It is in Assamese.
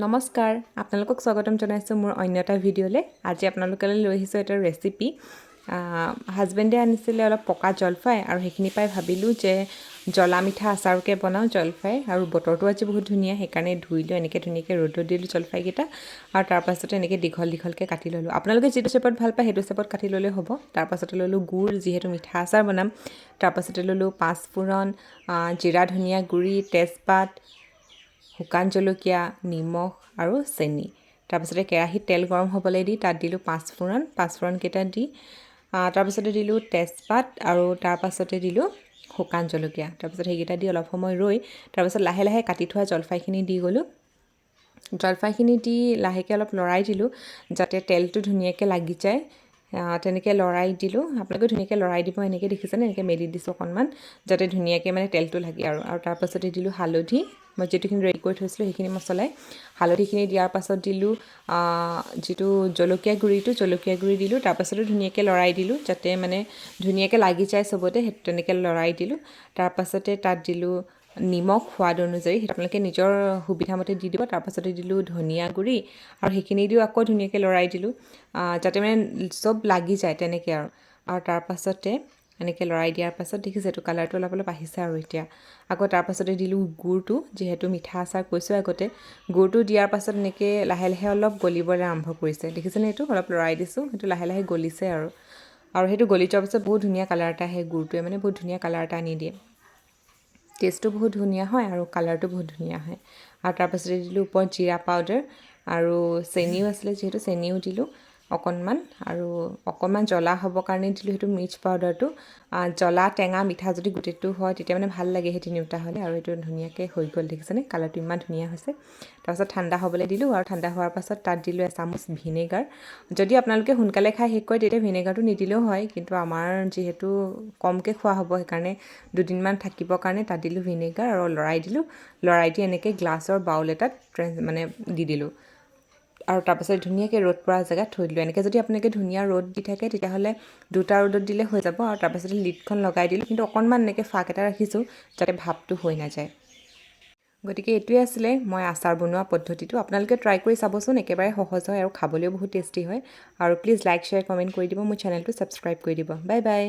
নমস্কাৰ আপোনালোকক স্বাগতম জনাইছোঁ মোৰ অন্য এটা ভিডিঅ'লৈ। আজি আপোনালোকলৈ লৈ আহিছোঁ এটা ৰেচিপি। হাজবেণ্ডে আনিছিলে অলপ পকা জলফাই আৰু সেইখিনি পাই ভাবিলোঁ যে জ্বলা মিঠা আচাৰকে বনাওঁ জলফাই, আৰু বতৰটো আজি বহুত ধুনীয়া, সেইকাৰণে ধুই লৈ এনেকৈ ধুনীয়াকৈ ৰ'দত দিলোঁ জলফাইকেইটা, আৰু তাৰপাছতে এনেকৈ দীঘল দীঘলকৈ কাটি ল'লোঁ। আপোনালোকে যিটো চেপত ভাল পায় সেইটো চেপত কাটি ল'লে হ'ব। তাৰপাছতে ল'লোঁ গুড়, যিহেতু মিঠা আচাৰ বনাম। তাৰপাছতে ল'লোঁ 5 ফুৰণ, জিৰা ধনিয়া গুড়ি, তেজপাত, শুকান জলকীয়া, নিমখ আৰু চেনি। তাৰপিছতে কেৰাহীত তেল গৰম হ'বলৈ দি তাত দিলোঁ 5 ফুৰণকেইটা দি তাৰপিছতে দিলোঁ তেজপাত, আৰু তাৰপাছতে দিলোঁ শুকান জলকীয়া। তাৰপিছত সেইকেইটা দি অলপ সময় ৰৈ তাৰপিছত লাহে লাহে কাটি থোৱা জলফাইখিনি দি গ'লোঁ। জলফাইখিনি দি লাহেকৈ অলপ লৰাই দিলোঁ যাতে তেলটো ধুনীয়াকৈ লাগি যায়। তেনেকৈ লৰাই দিলোঁ। আপোনালোকে ধুনীয়াকৈ লৰাই দিব, এনেকৈ দেখিছেনে, এনেকৈ মেলি দিছোঁ অকণমান যাতে ধুনীয়াকৈ মানে তেলটো লাগে। আৰু তাৰপাছতে দিলোঁ হালধি, মই যিটোখিনি ৰেডি কৰি থৈছিলোঁ সেইখিনি মছলাই। হালধিখিনি দিয়াৰ পাছত দিলোঁ যিটো জলকীয়া গুড়ি দিলোঁ। তাৰপাছতো ধুনীয়াকৈ লৰাই দিলোঁ যাতে মানে ধুনীয়াকৈ লাগি যায় চবতে, সেইটো তেনেকৈ লৰাই দিলোঁ। তাৰপাছতে তাত দিলোঁ নিমখ সোৱাদ অনুযায়ী, সেইটো আপোনালোকে নিজৰ সুবিধামতে দি দিব। তাৰপাছতে দিলোঁ ধনিয়া গুড়ি, আৰু সেইখিনি দিও আকৌ ধুনীয়াকৈ লৰাই দিলোঁ যাতে মানে চব লাগি যায় তেনেকৈ। আৰু তাৰপাছতে এনেকৈ লৰাই দিয়াৰ পাছত দেখিছে এইটো কালাৰটো অলপ অলপ আহিছে। আৰু এতিয়া আকৌ তাৰপাছতে দিলোঁ গুড়টো, যিহেতু মিঠা আচাৰ কৈছোঁ আগতে। গুড়টো দিয়াৰ পাছত এনেকৈ লাহে লাহে অলপ গলিবলৈ আৰম্ভ কৰিছে, দেখিছেনে, এইটো অলপ লৰাই দিছোঁ, সেইটো লাহে লাহে গলিছে। আৰু সেইটো গলি যোৱাৰ পাছত বহুত ধুনীয়া কালাৰ এটা আহে। গুড়টোৱে মানে বহুত ধুনীয়া কালাৰ এটা আনি দিয়ে, টেষ্টটো বহুত ধুনীয়া হয় আৰু কালাৰটো বহুত ধুনীয়া হয়। আৰু তাৰপাছতে দিলোঁ ওপৰত জিৰা পাউডাৰ, আৰু চেনিও আছিলে যিহেতু চেনিও দিলোঁ অকণমান, আৰু অকণমান জ্বলা হ'বৰ কাৰণে দিলোঁ সেইটো মিৰ্চ পাউডাৰটো। জ্বলা টেঙা মিঠা যদি গোটেইটো হয় তেতিয়া মানে ভাল লাগে সেই তিনিওটা হ'লে। আৰু এইটো ধুনীয়াকৈ হৈ গ'ল, দেখিছেনে, কালাৰটো ইমান ধুনীয়া হৈছে। তাৰপাছত ঠাণ্ডা হ'বলৈ দিলোঁ, আৰু ঠাণ্ডা হোৱাৰ পাছত তাত দিলোঁ এচামুচ ভিনেগাৰ। যদি আপোনালোকে সোনকালে খাই শেষ কৰে তেতিয়া ভিনেগাৰটো নিদিলেও হয়, কিন্তু আমাৰ যিহেতু কমকৈ খোৱা হ'ব সেইকাৰণে দুদিনমান থাকিবৰ কাৰণে তাত দিলোঁ ভিনেগাৰ, আৰু লৰাই দি এনেকৈ গ্লাছৰ বাউল এটাত মানে দি দিলোঁ। আৰু তাৰপাছত ধুনীয়াকৈ ৰ'দ পৰা জেগাত থৈ দিলোঁ। এনেকৈ যদি আপোনালোকে ধুনীয়া ৰ'দ দি থাকে তেতিয়াহ'লে 2টা ৰ'দত দিলে হৈ যাব। আৰু তাৰপাছতে লিডখন লগাই দিলোঁ, কিন্তু অকণমান এনেকৈ ফাঁক এটা ৰাখিছোঁ যাতে ভাপটো হৈ নাযায়। গতিকে এইটোৱে আছিলে মই আচাৰ বনোৱা পদ্ধতিটো। আপোনালোকে ট্ৰাই কৰি চাবচোন, একেবাৰে সহজ হয় আৰু খাবলৈও বহুত টেষ্টি হয়। আৰু প্লিজ লাইক, শ্বেয়াৰ, কমেণ্ট কৰি দিব, মোৰ চেনেলটো ছাবস্ক্ৰাইব কৰি দিব। Bye bye.